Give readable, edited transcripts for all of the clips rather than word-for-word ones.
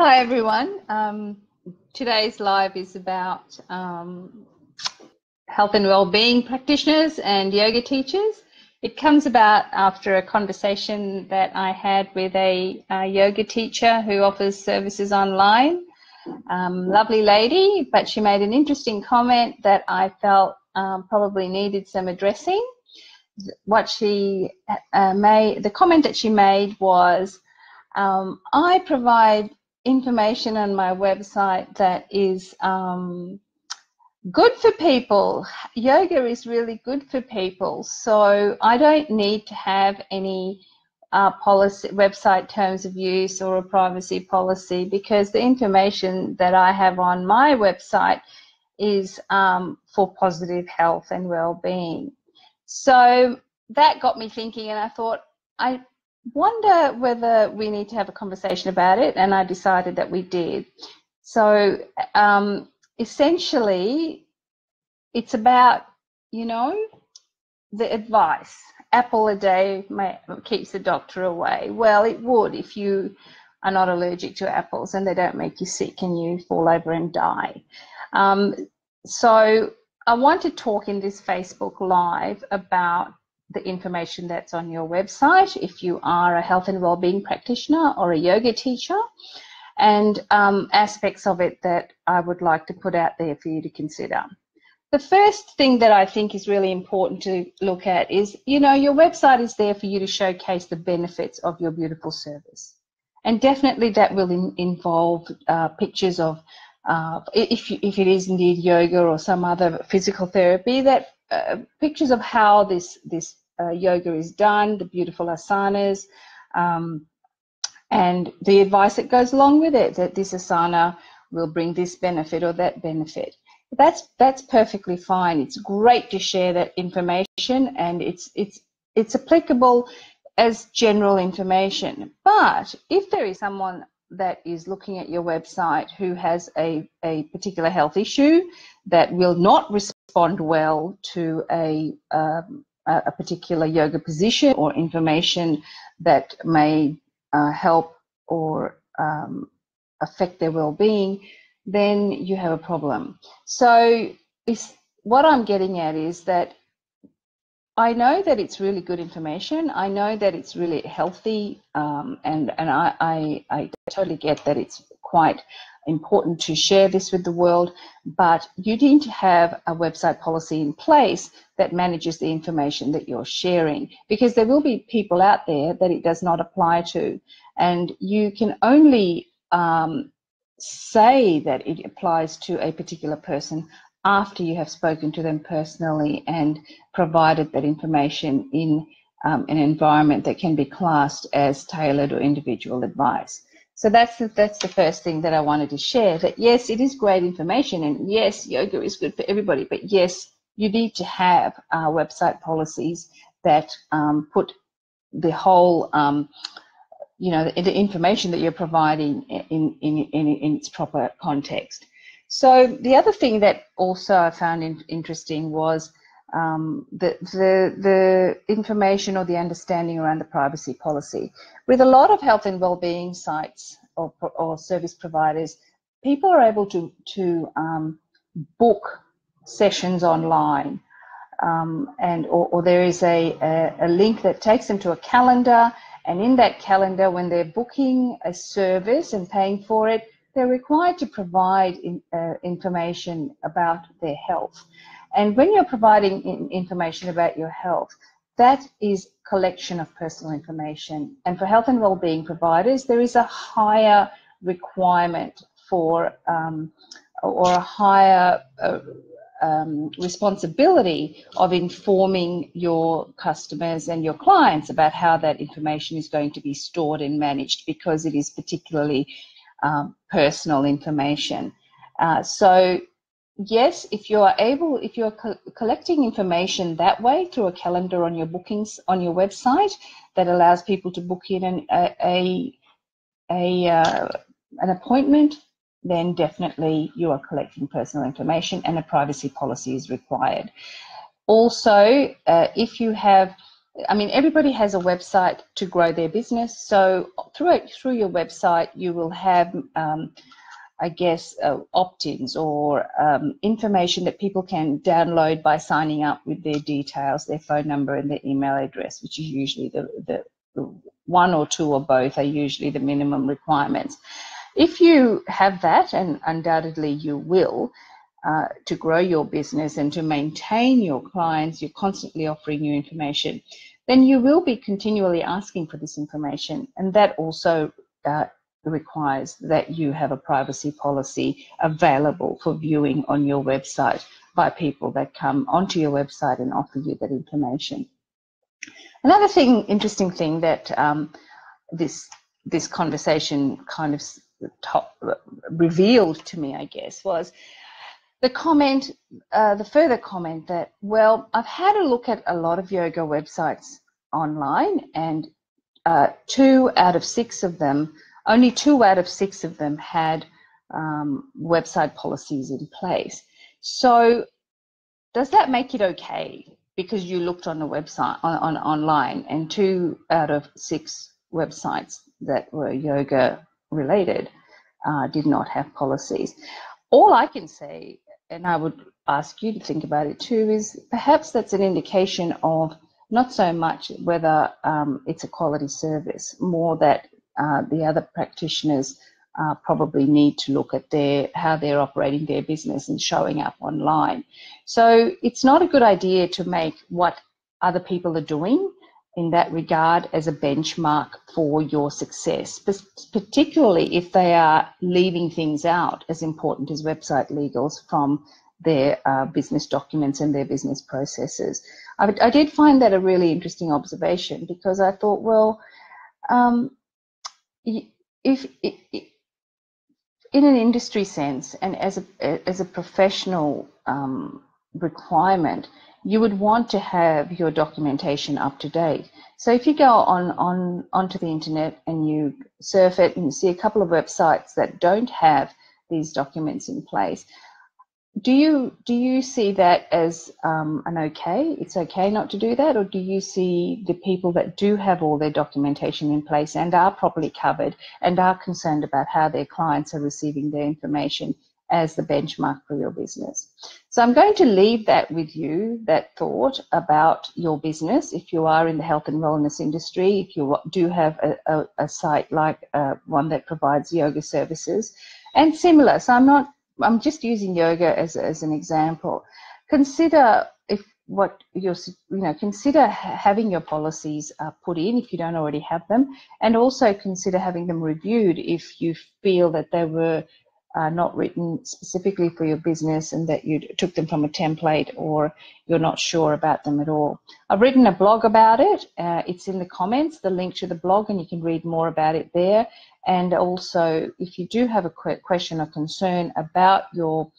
Hi everyone. Today's live is about health and well-being practitioners and yoga teachers. It comes about after a conversation that I had with a yoga teacher who offers services online. Lovely lady, but she made an interesting comment that I felt probably needed some addressing. What she the comment that she made was, I provide information on my website that is good for people. Yoga is really good for people, so I don't need to have any policy, website terms of use or a privacy policy, because the information that I have on my website is for positive health and well-being. So that got me thinking, and I thought, I wonder whether we need to have a conversation about it, and I decided that we did. So essentially, it's about, the advice. Apple a day keeps the doctor away. Well, it would if you are not allergic to apples and they don't make you sick and you fall over and die. So I want to talk in this Facebook Live about the information that's on your website if you are a health and wellbeing practitioner or a yoga teacher, and aspects of it that I would like to put out there for you to consider. The first thing that I think is really important to look at is, your website is there for you to showcase the benefits of your beautiful service. And definitely that will involve pictures of, if it is indeed yoga or some other physical therapy, that pictures of how this yoga is done, the beautiful asanas, and the advice that goes along with it, that this asana will bring this benefit or that benefit. That's perfectly fine. It's great to share that information, and it's applicable as general information. But if there is someone that is looking at your website who has a particular health issue that will not respond well to a particular yoga position or information that may help or affect their well-being, then you have a problem. So what I'm getting at is that I know that it's really good information. I know that it's really healthy, and I totally get that it's quite important to share this with the world, but you need to have a website policy in place that manages the information that you're sharing, because there will be people out there that it does not apply to, and you can only say that it applies to a particular person after you have spoken to them personally and provided that information in an environment that can be classed as tailored or individual advice. So that's the first thing that I wanted to share, that yes, it is great information, and yes, yoga is good for everybody, but yes, you need to have website policies that put the whole the information that you're providing in its proper context. So the other thing that also I found interesting was the information or the understanding around the privacy policy. With a lot of health and wellbeing sites or service providers, people are able to book sessions online, or there is a link that takes them to a calendar. And in that calendar, when they're booking a service and paying for it, they're required to provide information about their health. And when you're providing information about your health, that is collection of personal information. And for health and wellbeing providers, there is a higher requirement for or a higher responsibility of informing your customers and your clients about how that information is going to be stored and managed, because it is particularly personal information. So yes, if you're collecting information that way through a calendar on your bookings on your website that allows people to book in an appointment, then definitely you are collecting personal information, and a privacy policy is required. Also, if you have I mean, everybody has a website to grow their business. So through your website, you will have, I guess, opt-ins or information that people can download by signing up with their details, their phone number and their email address, which is usually the one or two or both are usually the minimum requirements. If you have that, and undoubtedly you will, to grow your business and to maintain your clients, you're constantly offering new information, then you will be continually asking for this information. And that also requires that you have a privacy policy available for viewing on your website by people that come onto your website and offer you that information. Another interesting thing that this conversation kind of revealed to me, I guess, was the comment, the further comment that, well, I've had a look at a lot of yoga websites online, and only 2 out of 6 of them had website policies in place. So does that make it okay because you looked on the website online and 2 out of 6 websites that were yoga related did not have policies? All I can say, and I would ask you to think about it too, is perhaps that's an indication of not so much whether it's a quality service, more that the other practitioners probably need to look at how they're operating their business and showing up online. So it's not a good idea to make what other people are doing in that regard as a benchmark for your success, particularly if they are leaving things out as important as website legals from their business documents and their business processes. I did find that a really interesting observation, because I thought, well, if in an industry sense and as a professional requirement, you would want to have your documentation up to date. So if you go onto the internet and you surf it and you see a couple of websites that don't have these documents in place, do you see that as an okay? It's okay not to do that? Or do you see the people that do have all their documentation in place and are properly covered and are concerned about how their clients are receiving their information as the benchmark for your business? So I'm going to leave that with you, that thought about your business. If you are in the health and wellness industry, if you do have a site like one that provides yoga services and similar. So I'm just using yoga as an example. Consider consider having your policies put in if you don't already have them, and also consider having them reviewed if you feel that they were not written specifically for your business and that you took them from a template or you're not sure about them at all. I've written a blog about it. It's in the comments, the link to the blog, and you can read more about it there. And also, if you do have a question or concern about your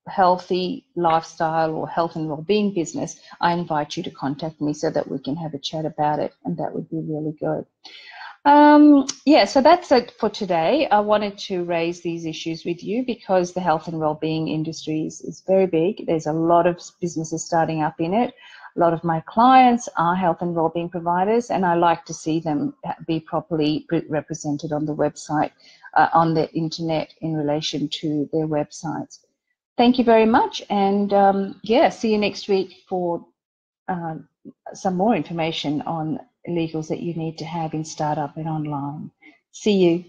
healthy lifestyle or health and wellbeing business, I invite you to contact me so that we can have a chat about it, and that would be really good. Yeah, so that's it for today. I wanted to raise these issues with you because the health and wellbeing industry is very big. There's a lot of businesses starting up in it. A lot of my clients are health and wellbeing providers, and I like to see them be properly represented on the website, on the internet in relation to their websites. Thank you very much, and yeah, see you next week for some more information on legals that you need to have in startup and online. See you.